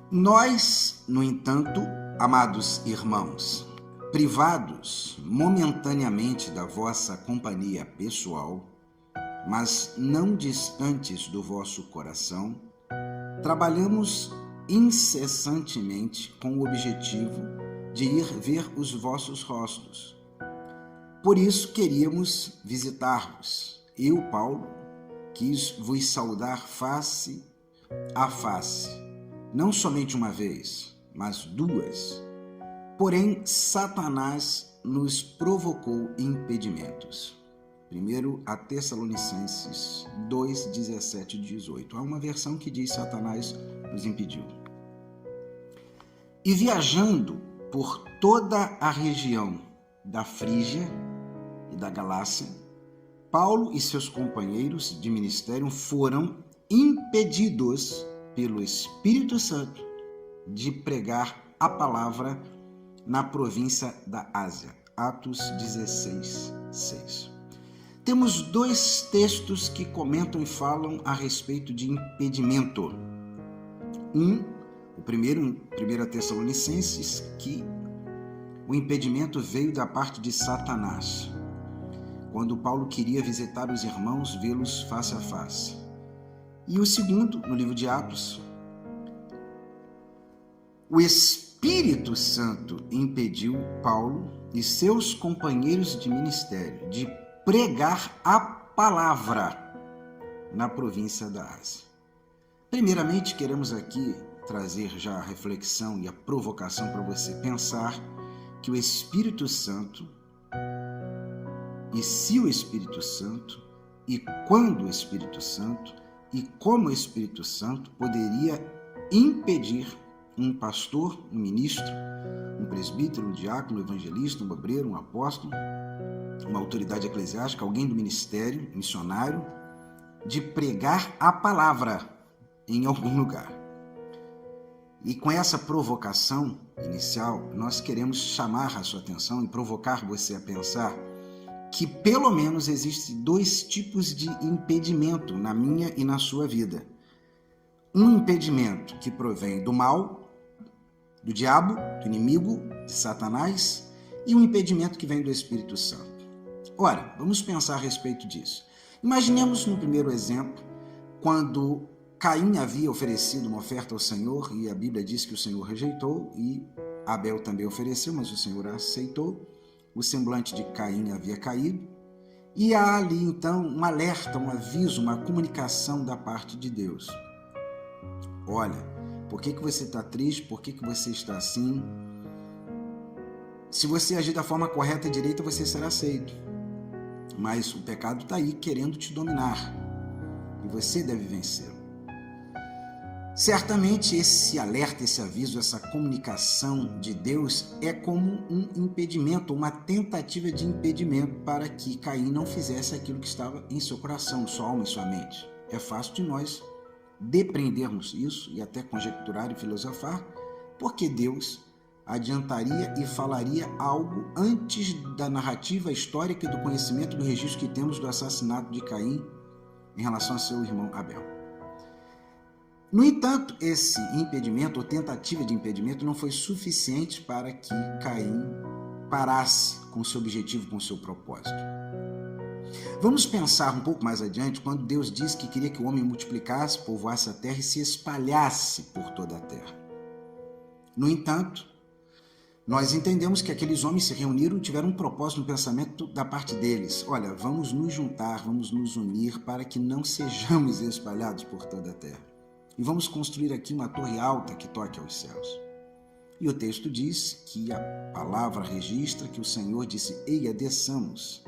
Nós, no entanto, amados irmãos, privados momentaneamente da vossa companhia pessoal, mas não distantes do vosso coração, trabalhamos incessantemente com o objetivo de ir ver os vossos rostos. Por isso queríamos visitar-vos. Eu, Paulo, quis vos saudar face a face, não somente uma vez, mas duas. Porém, Satanás nos provocou impedimentos. Primeiro a Tessalonicenses 2, 17 e 18. Há uma versão que diz Satanás nos impediu. E viajando por toda a região da Frígia e da Galácia, Paulo e seus companheiros de ministério foram impedidos pelo Espírito Santo de pregar a palavra na província da Ásia. Atos 16, 6. Temos dois textos que comentam e falam a respeito de impedimento. O primeiro, em 1 Tessalonicenses, que o impedimento veio da parte de Satanás, quando Paulo queria visitar os irmãos, vê-los face a face. E o segundo, no livro de Atos, o Espírito Santo impediu Paulo e seus companheiros de ministério de pregar a palavra na província da Ásia. Primeiramente, queremos aqui trazer já a reflexão e a provocação para você pensar que o Espírito Santo, e se o Espírito Santo, e quando o Espírito Santo, e como o Espírito Santo poderia impedir um pastor, um ministro, um presbítero, um diácono, um evangelista, um obreiro, um apóstolo, uma autoridade eclesiástica, alguém do ministério, missionário, de pregar a palavra em algum lugar. E com essa provocação inicial, nós queremos chamar a sua atenção e provocar você a pensar que pelo menos existem dois tipos de impedimento na minha e na sua vida. Um impedimento que provém do mal, do diabo, do inimigo, de Satanás, e um impedimento que vem do Espírito Santo. Ora, vamos pensar a respeito disso. Imaginemos no primeiro exemplo, quando Caim havia oferecido uma oferta ao Senhor e a Bíblia diz que o Senhor rejeitou e Abel também ofereceu, mas o Senhor aceitou. O semblante de Caim havia caído e há ali então um alerta, um aviso, uma comunicação da parte de Deus. Olha, por que você está triste? Por que você está assim? Se você agir da forma correta e direita, você será aceito. Mas o pecado está aí querendo te dominar e você deve vencê-lo. Certamente esse alerta, esse aviso, essa comunicação de Deus é como um impedimento, uma tentativa de impedimento para que Caim não fizesse aquilo que estava em seu coração, sua alma e sua mente. É fácil de nós depreendermos isso e até conjecturar e filosofar, porque Deus adiantaria e falaria algo antes da narrativa histórica e do conhecimento do registro que temos do assassinato de Caim em relação a seu irmão Abel. No entanto, esse impedimento ou tentativa de impedimento não foi suficiente para que Caim parasse com seu objetivo, com seu propósito. Vamos pensar um pouco mais adiante quando Deus disse que queria que o homem multiplicasse, povoasse a terra e se espalhasse por toda a terra. No entanto, nós entendemos que aqueles homens se reuniram e tiveram um propósito no pensamento da parte deles. Olha, vamos nos juntar, vamos nos unir para que não sejamos espalhados por toda a terra. E vamos construir aqui uma torre alta que toque aos céus. E o texto diz que a palavra registra que o Senhor disse, eia, desçamos.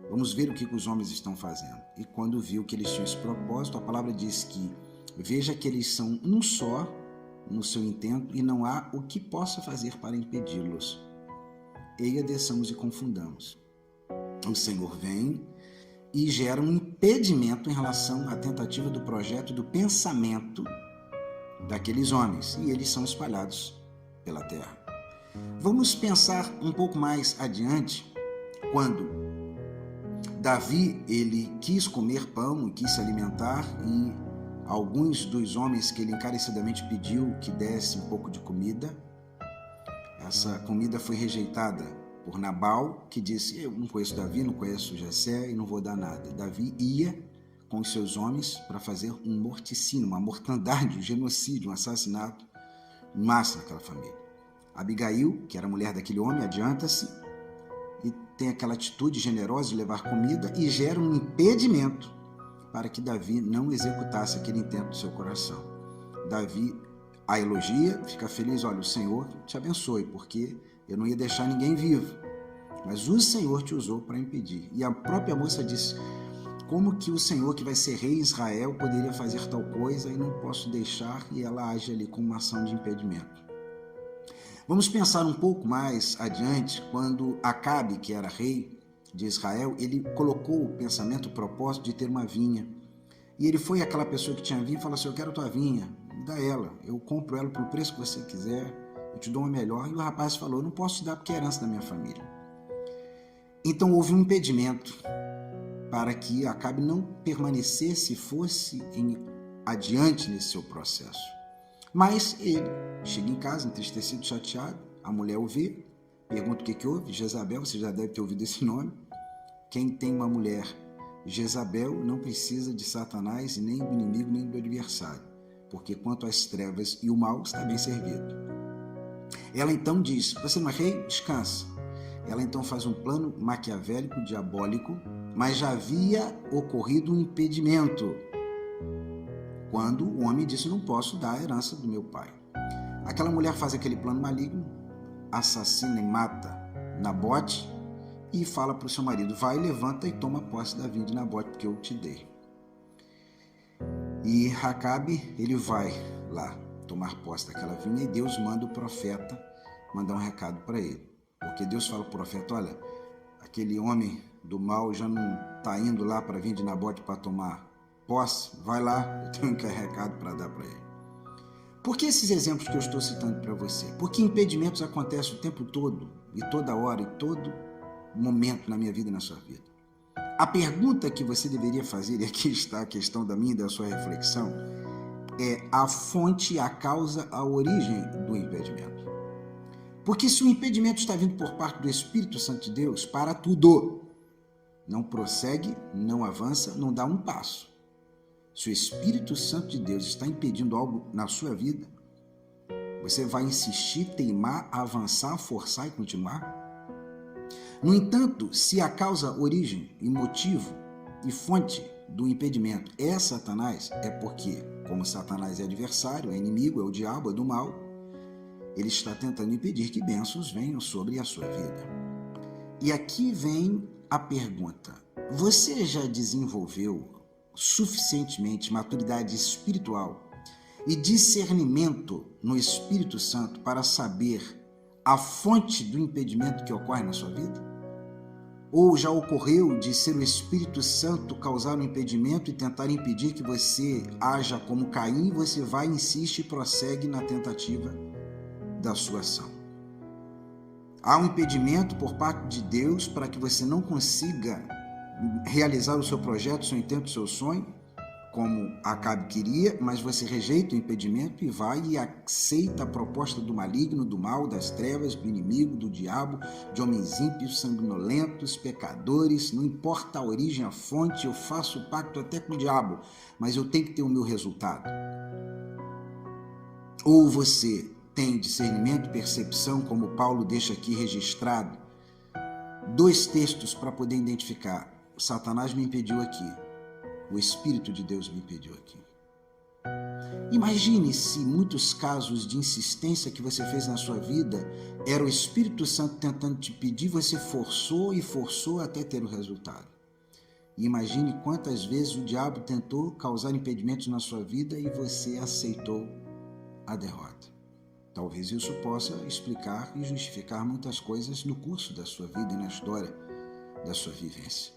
Vamos ver o que os homens estão fazendo. E quando viu que eles tinham esse propósito, a palavra diz que veja que eles são um só no seu intento e não há o que possa fazer para impedi-los. Eia, desçamos e confundamos. O Senhor vem e gera um impedimento em relação à tentativa do projeto, do pensamento daqueles homens, e eles são espalhados pela terra. Vamos pensar um pouco mais adiante, quando Davi, ele quis comer pão e quis se alimentar, e alguns dos homens que ele encarecidamente pediu que desse um pouco de comida. Essa comida foi rejeitada por Nabal, que disse: eu não conheço Davi, não conheço Jessé e não vou dar nada. Davi ia com os seus homens para fazer um morticínio, uma mortandade, um genocídio, um assassinato em massa naquela família. Abigail, que era a mulher daquele homem, adianta-se e tem aquela atitude generosa de levar comida e gera um impedimento para que Davi não executasse aquele intento do seu coração. Davi a elogia, fica feliz: olha, o Senhor te abençoe, porque eu não ia deixar ninguém vivo, mas o Senhor te usou para impedir. E a própria moça disse: como que o Senhor, que vai ser rei em Israel, poderia fazer tal coisa e não posso deixar? E ela age ali com uma ação de impedimento. Vamos pensar um pouco mais adiante, quando Acabe, que era rei de Israel, ele colocou o pensamento, o propósito de ter uma vinha. E ele foi aquela pessoa que tinha vinha e falou assim: eu quero tua vinha, me dá ela, eu compro ela pelo preço que você quiser, eu te dou uma melhor. E o rapaz falou: eu não posso te dar porque é herança da minha família. Então houve um impedimento para que Acabe não permanecesse e fosse adiante nesse seu processo. Mas ele chega em casa entristecido, chateado, a mulher o vê, pergunta o que houve. Jezabel, você já deve ter ouvido esse nome. Quem tem uma mulher Jezabel não precisa de Satanás e nem do inimigo nem do adversário, porque quanto às trevas e o mal está bem servido. Ela então diz: você não é rei? Descansa. Ela então faz um plano maquiavélico, diabólico, mas já havia ocorrido um impedimento quando o homem disse: não posso dar a herança do meu pai. Aquela mulher faz aquele plano maligno, assassina e mata Nabote e fala para o seu marido: vai, levanta e toma posse da vinha de Nabote, porque eu te dei. E Acabe, ele vai lá tomar posse daquela vinha e Deus manda o profeta mandar um recado para ele. Porque Deus fala para o profeta: olha, aquele homem do mal já não está indo lá para a vinha de Nabote para tomar posse, vai lá, eu tenho um recado para dar para ele. Por que esses exemplos que eu estou citando para você? Porque impedimentos acontecem o tempo todo, e toda hora, e todo momento na minha vida e na sua vida. A pergunta que você deveria fazer, e aqui está a questão da minha e da sua reflexão, é a fonte, a causa, a origem do impedimento. Porque se o impedimento está vindo por parte do Espírito Santo de Deus, para tudo, não prossegue, não avança, não dá um passo. Se o Espírito Santo de Deus está impedindo algo na sua vida, você vai insistir, teimar, avançar, forçar e continuar? No entanto, se a causa, origem e motivo e fonte do impedimento é Satanás, é porque, como Satanás é adversário, é inimigo, é o diabo, é do mal, ele está tentando impedir que bênçãos venham sobre a sua vida. E aqui vem a pergunta: você já desenvolveu suficientemente maturidade espiritual e discernimento no Espírito Santo para saber a fonte do impedimento que ocorre na sua vida? Ou já ocorreu de ser o Espírito Santo causar um impedimento e tentar impedir que você haja como Caim, e você vai, insiste e prossegue na tentativa da sua ação? Há um impedimento por parte de Deus para que você não consiga realizar o seu projeto, o seu intento, o seu sonho, como Acabe queria, mas você rejeita o impedimento e vai e aceita a proposta do maligno, do mal, das trevas, do inimigo, do diabo, de homens ímpios, sanguinolentos, pecadores. Não importa a origem, a fonte, eu faço pacto até com o diabo, mas eu tenho que ter o meu resultado. Ou você tem discernimento, percepção, como Paulo deixa aqui registrado, 2 textos para poder identificar: Satanás me impediu aqui, o Espírito de Deus me impediu aqui. Imagine se muitos casos de insistência que você fez na sua vida era o Espírito Santo tentando te pedir, você forçou e forçou até ter o resultado. E imagine quantas vezes o diabo tentou causar impedimentos na sua vida e você aceitou a derrota. Talvez isso possa explicar e justificar muitas coisas no curso da sua vida e na história da sua vivência.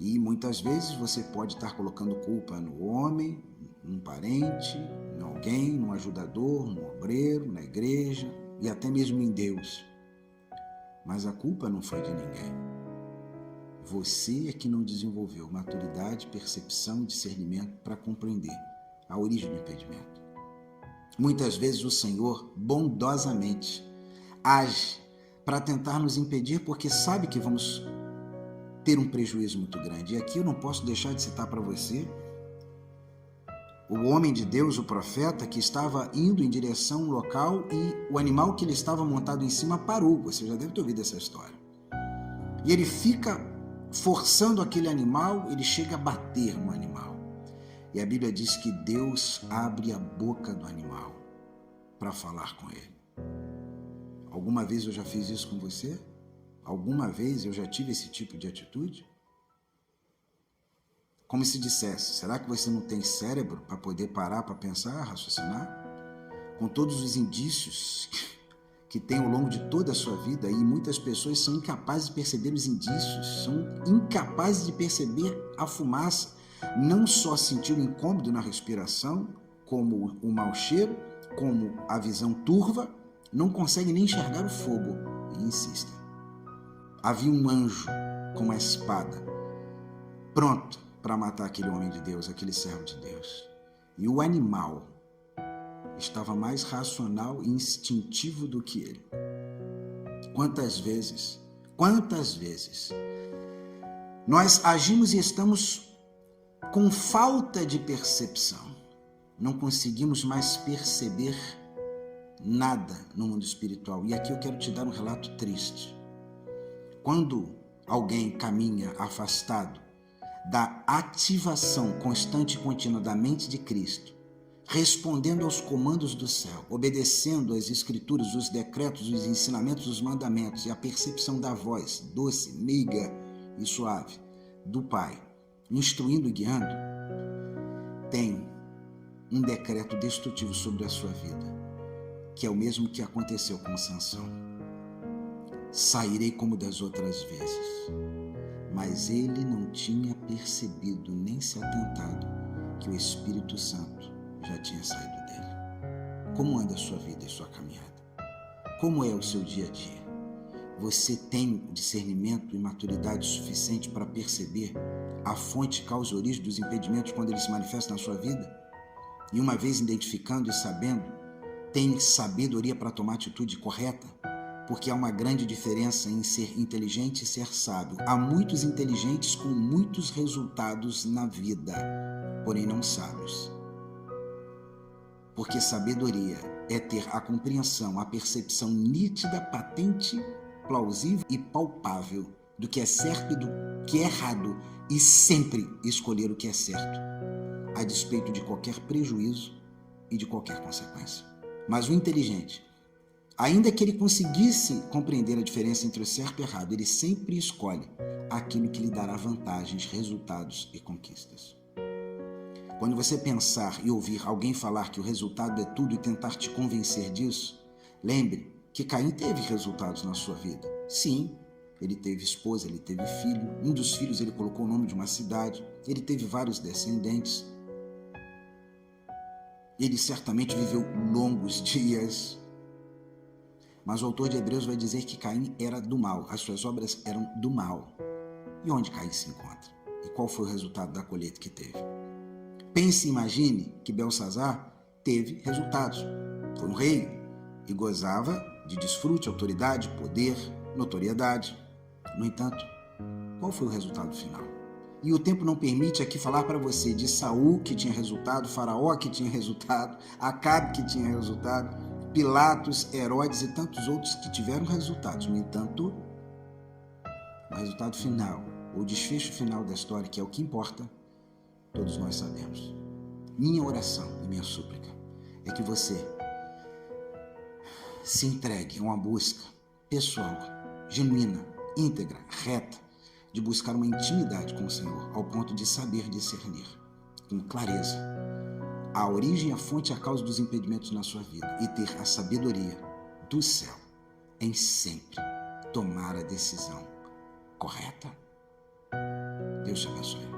E muitas vezes você pode estar colocando culpa no homem, num parente, em alguém, num ajudador, num obreiro, na igreja e até mesmo em Deus. Mas a culpa não foi de ninguém. Você é que não desenvolveu maturidade, percepção e discernimento para compreender a origem do impedimento. Muitas vezes o Senhor bondosamente age para tentar nos impedir porque sabe que vamos ter um prejuízo muito grande. E aqui eu não posso deixar de citar para você o homem de Deus, o profeta, que estava indo em direção a um local e o animal que ele estava montado em cima parou. Você já deve ter ouvido essa história. E ele fica forçando aquele animal, ele chega a bater no animal. E a Bíblia diz que Deus abre a boca do animal para falar com ele. Alguma vez eu já fiz isso com você? Alguma vez eu já tive esse tipo de atitude? Como se dissesse, será que você não tem cérebro para poder parar para pensar, raciocinar? Com todos os indícios que tem ao longo de toda a sua vida, e muitas pessoas são incapazes de perceber os indícios, são incapazes de perceber a fumaça, não só sentir o incômodo na respiração, como o mau cheiro, como a visão turva, não conseguem nem enxergar o fogo e insistem. Havia um anjo com uma espada, pronto para matar aquele homem de Deus, aquele servo de Deus. E o animal estava mais racional e instintivo do que ele. Quantas vezes nós agimos e estamos com falta de percepção. Não conseguimos mais perceber nada no mundo espiritual. E aqui eu quero te dar um relato triste. Quando alguém caminha afastado da ativação constante e contínua da mente de Cristo, respondendo aos comandos do céu, obedecendo às escrituras, os decretos, os ensinamentos, os mandamentos e a percepção da voz doce, meiga e suave do Pai, instruindo e guiando, tem um decreto destrutivo sobre a sua vida, que é o mesmo que aconteceu com Sansão. Sairei como das outras vezes. Mas ele não tinha percebido nem se atentado que o Espírito Santo já tinha saído dele. Como anda a sua vida e sua caminhada? Como é o seu dia a dia? Você tem discernimento e maturidade suficiente para perceber a fonte, causa e origem dos impedimentos quando eles se manifestam na sua vida? E uma vez identificando e sabendo, tem sabedoria para tomar a atitude correta? Porque há uma grande diferença em ser inteligente e ser sábio. Há muitos inteligentes com muitos resultados na vida, porém não sábios. Porque sabedoria é ter a compreensão, a percepção nítida, patente, plausível e palpável do que é certo e do que é errado, e sempre escolher o que é certo, a despeito de qualquer prejuízo e de qualquer consequência. Mas o inteligente, ainda que ele conseguisse compreender a diferença entre o certo e o errado, ele sempre escolhe aquilo que lhe dará vantagens, resultados e conquistas. Quando você pensar e ouvir alguém falar que o resultado é tudo e tentar te convencer disso, lembre que Caim teve resultados na sua vida. Sim, ele teve esposa, ele teve filho, um dos filhos ele colocou o nome de uma cidade, ele teve vários descendentes. Ele certamente viveu longos dias. Mas o autor de Hebreus vai dizer que Caim era do mal, as suas obras eram do mal. E onde Caim se encontra? E qual foi o resultado da colheita que teve? Pense e imagine que Belsazar teve resultados. Foi um rei e gozava de desfrute, autoridade, poder, notoriedade. No entanto, qual foi o resultado final? E o tempo não permite aqui falar para você de Saul, que tinha resultado, Faraó, que tinha resultado, Acabe, que tinha resultado, Pilatos, Herodes e tantos outros que tiveram resultados. No entanto, o resultado final, o desfecho final da história, que é o que importa, todos nós sabemos. Minha oração e minha súplica é que você se entregue a uma busca pessoal, genuína, íntegra, reta, de buscar uma intimidade com o Senhor, ao ponto de saber discernir com clareza a origem, a fonte e a causa dos impedimentos na sua vida e ter a sabedoria do céu em sempre tomar a decisão correta. Deus te abençoe.